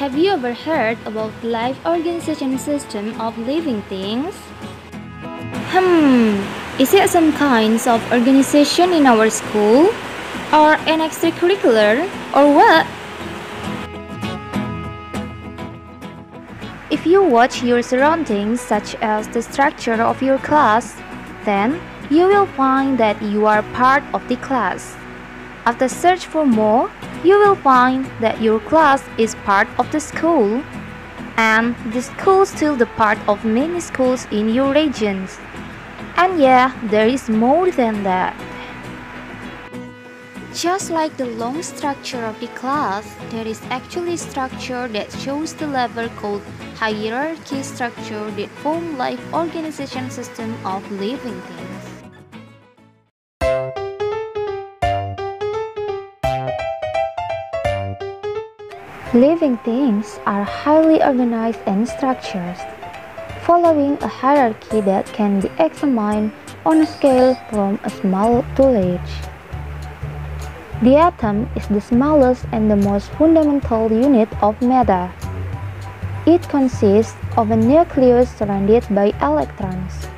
Have you ever heard about life organization system of living things? Is it some kinds of organization in our school? Or an extracurricular? Or what? If you watch your surroundings, such as the structure of your class, then you will find that you are part of the class. After search for more, you will find that your class is part of the school, and the school is still the part of many schools in your regions. And yeah, there is more than that. Just like the long structure of the class, there is actually structure that shows the level called hierarchy structure that form life organization system of living things. Living things are highly organized and structured, following a hierarchy that can be examined on a scale from a small to large. The atom is the smallest and the most fundamental unit of matter. It consists of a nucleus surrounded by electrons.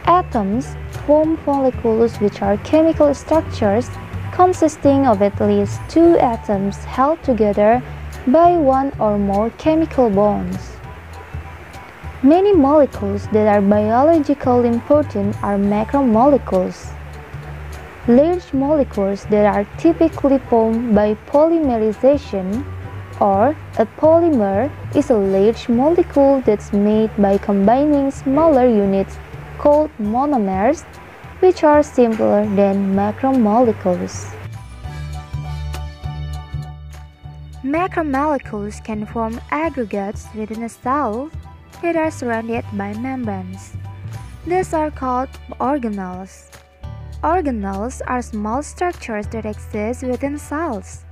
Atoms form molecules which are chemical structures consisting of at least two atoms held together by one or more chemical bonds. Many molecules that are biologically important are macromolecules. Large molecules that are typically formed by polymerization, or a polymer is a large molecule that's made by combining smaller units called monomers, which are simpler than macromolecules. Macromolecules can form aggregates within a cell that are surrounded by membranes. These are called organelles. Organelles are small structures that exist within cells.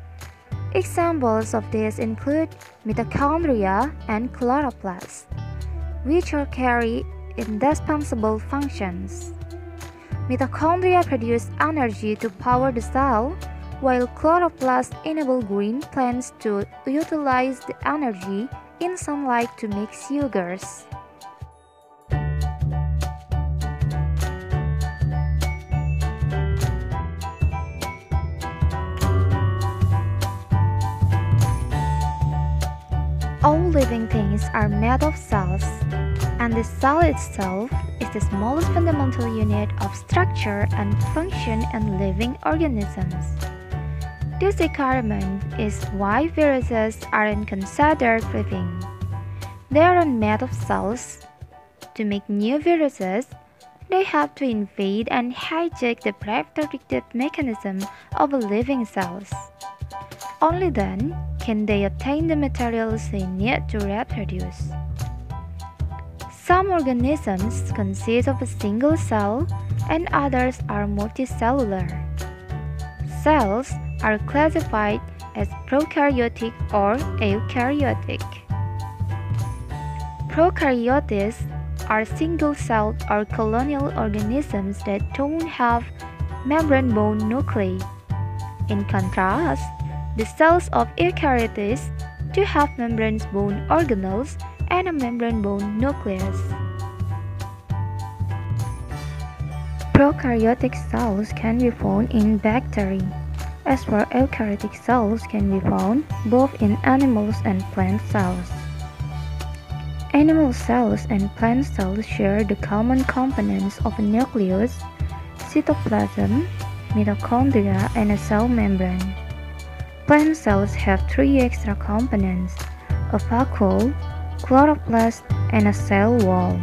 Examples of these include mitochondria and chloroplasts, which are carry indispensable functions. Mitochondria produce energy to power the cell, while chloroplasts enable green plants to utilize the energy in sunlight to make sugars. All living things are made of cells, and the cell itself is the smallest fundamental unit of structure and function in living organisms. This requirement is why viruses aren't considered living. They aren't made of cells. To make new viruses, they have to invade and hijack the protective mechanism of living cells. Only then can they obtain the materials they need to reproduce. Some organisms consist of a single cell and others are multicellular. Cells are classified as prokaryotic or eukaryotic. Prokaryotes are single-celled or colonial organisms that don't have membrane-bound nuclei. In contrast, the cells of eukaryotes do have membrane-bound organelles and a membrane-bound nucleus. Prokaryotic cells can be found in bacteria, as for eukaryotic cells can be found both in animals and plant cells. Animal cells and plant cells share the common components of a nucleus, cytoplasm, mitochondria, and a cell membrane. Plant cells have three extra components: a vacuole, chloroplast, and a cell wall.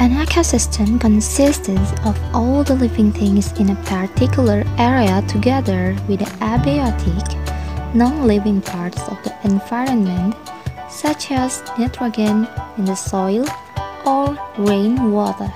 An ecosystem consists of all the living things in a particular area together with the abiotic, non-living parts of the environment, such as nitrogen in the soil or rainwater.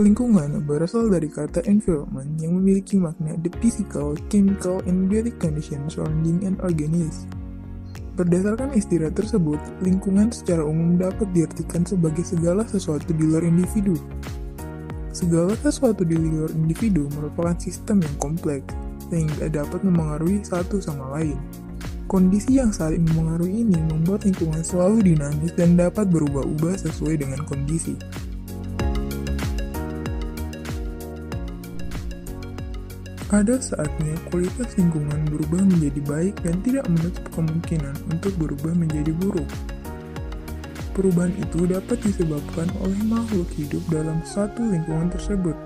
Lingkungan berasal dari kata environment yang memiliki makna the physical, chemical, and biotic conditions surrounding an organism. Berdasarkan istilah tersebut, lingkungan secara umum dapat diartikan sebagai segala sesuatu di luar individu. Segala sesuatu di luar individu merupakan sistem yang kompleks, sehingga dapat memengaruhi satu sama lain. Kondisi yang saling memengaruhi ini membuat lingkungan selalu dinamis dan dapat berubah-ubah sesuai dengan kondisi. Ada saatnya kualitas lingkungan berubah menjadi baik dan tidak menutup kemungkinan untuk berubah menjadi buruk. Perubahan itu dapat disebabkan oleh makhluk hidup dalam satu lingkungan tersebut.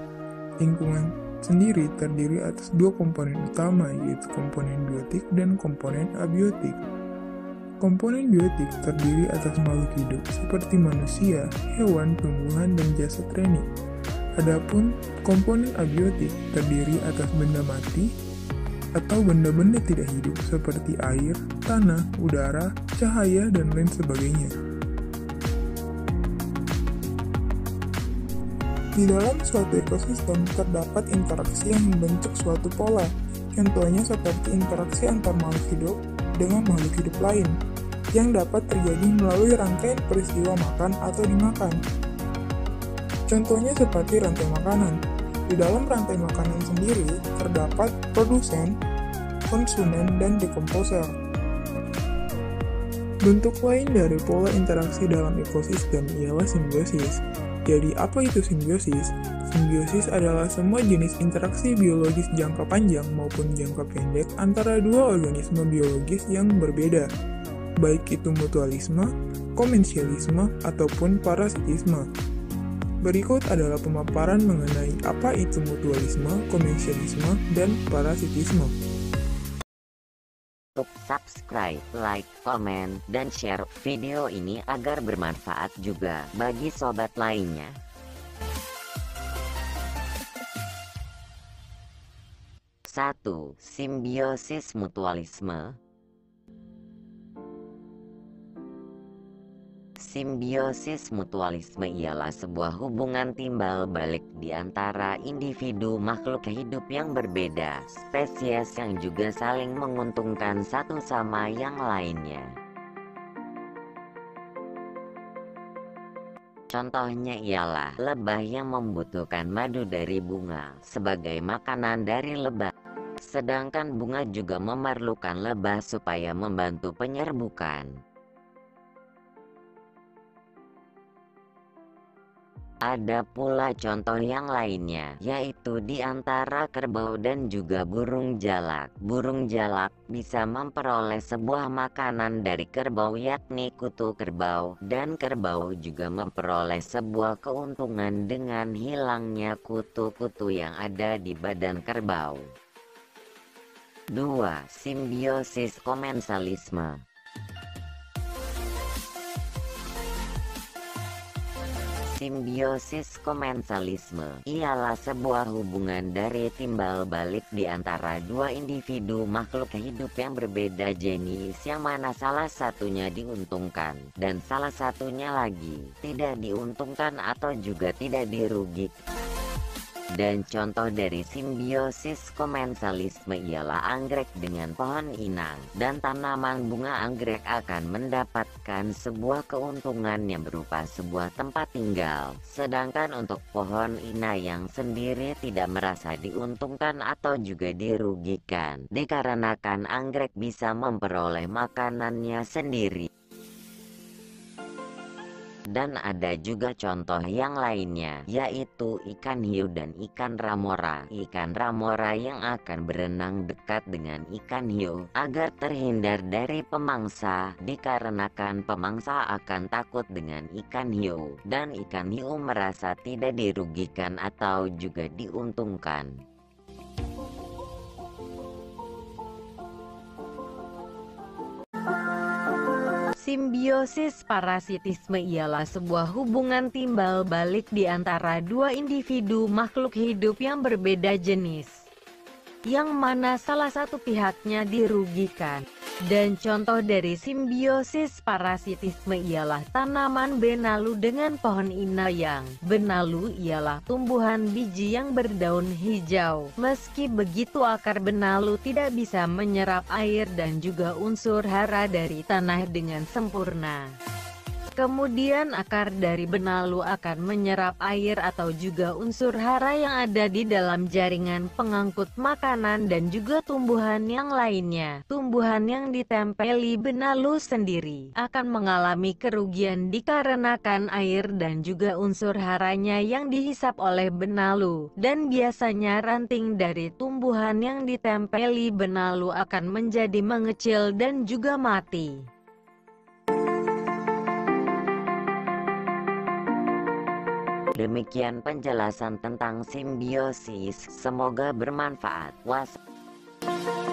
Lingkungan sendiri terdiri atas dua komponen utama, yaitu komponen biotik dan komponen abiotik. Komponen biotik terdiri atas makhluk hidup seperti manusia, hewan, tumbuhan, dan jasa training. Adapun komponen abiotik terdiri atas benda mati atau benda-benda tidak hidup seperti air, tanah, udara, cahaya, dan lain sebagainya. Di dalam suatu ekosistem terdapat interaksi yang membentuk suatu pola, contohnya seperti interaksi antar makhluk hidup dengan makhluk hidup lain, yang dapat terjadi melalui rangkaian peristiwa makan atau dimakan. Contohnya seperti rantai makanan. Di dalam rantai makanan sendiri terdapat produsen, konsumen, dan dekomposer. Bentuk lain dari pola interaksi dalam ekosistem ialah simbiosis. Jadi apa itu simbiosis? Simbiosis adalah semua jenis interaksi biologis jangka panjang maupun jangka pendek antara dua organisme biologis yang berbeda, baik itu mutualisme, komensialisme, ataupun parasitisme. Berikut adalah pemaparan mengenai apa itu mutualisme, komensialisme, dan parasitisme. Subscribe, like, komen, dan share video ini agar bermanfaat juga bagi sobat lainnya. 1. Simbiosis mutualisme. Simbiosis mutualisme ialah sebuah hubungan timbal balik di antara individu makhluk hidup yang berbeda, spesies yang juga saling menguntungkan satu sama yang lainnya. Contohnya ialah lebah yang membutuhkan madu dari bunga sebagai makanan dari lebah, sedangkan bunga juga memerlukan lebah supaya membantu penyerbukan. Ada pula contoh yang lainnya, yaitu di antara kerbau dan juga burung jalak. Burung jalak bisa memperoleh sebuah makanan dari kerbau, yakni kutu kerbau, dan kerbau juga memperoleh sebuah keuntungan dengan hilangnya kutu-kutu yang ada di badan kerbau. 2. Simbiosis komensalisme. Simbiosis komensalisme ialah sebuah hubungan dari timbal balik di antara dua individu makhluk hidup yang berbeda jenis, yang mana salah satunya diuntungkan dan salah satunya lagi tidak diuntungkan atau juga tidak dirugikan. Dan contoh dari simbiosis komensalisme ialah anggrek dengan pohon inang, dan tanaman bunga anggrek akan mendapatkan sebuah keuntungan yang berupa sebuah tempat tinggal, sedangkan untuk pohon inang sendiri tidak merasa diuntungkan atau juga dirugikan, dikarenakan anggrek bisa memperoleh makanannya sendiri. Dan ada juga contoh yang lainnya, yaitu ikan hiu dan ikan ramora. Ikan ramora yang akan berenang dekat dengan ikan hiu agar terhindar dari pemangsa, dikarenakan pemangsa akan takut dengan ikan hiu, dan ikan hiu merasa tidak dirugikan atau juga diuntungkan. Simbiosis parasitisme ialah sebuah hubungan timbal balik di antara dua individu makhluk hidup yang berbeda jenis, yang mana salah satu pihaknya dirugikan. Dan contoh dari simbiosis parasitisme ialah tanaman benalu dengan pohon inayang. Benalu ialah tumbuhan biji yang berdaun hijau. Meski begitu, akar benalu tidak bisa menyerap air dan juga unsur hara dari tanah dengan sempurna. Kemudian akar dari benalu akan menyerap air atau juga unsur hara yang ada di dalam jaringan pengangkut makanan dan juga tumbuhan yang lainnya. Tumbuhan yang ditempeli benalu sendiri akan mengalami kerugian dikarenakan air dan juga unsur haranya yang dihisap oleh benalu. Dan biasanya ranting dari tumbuhan yang ditempeli benalu akan menjadi mengecil dan juga mati. Demikian penjelasan tentang simbiosis, semoga bermanfaat. Wassalam.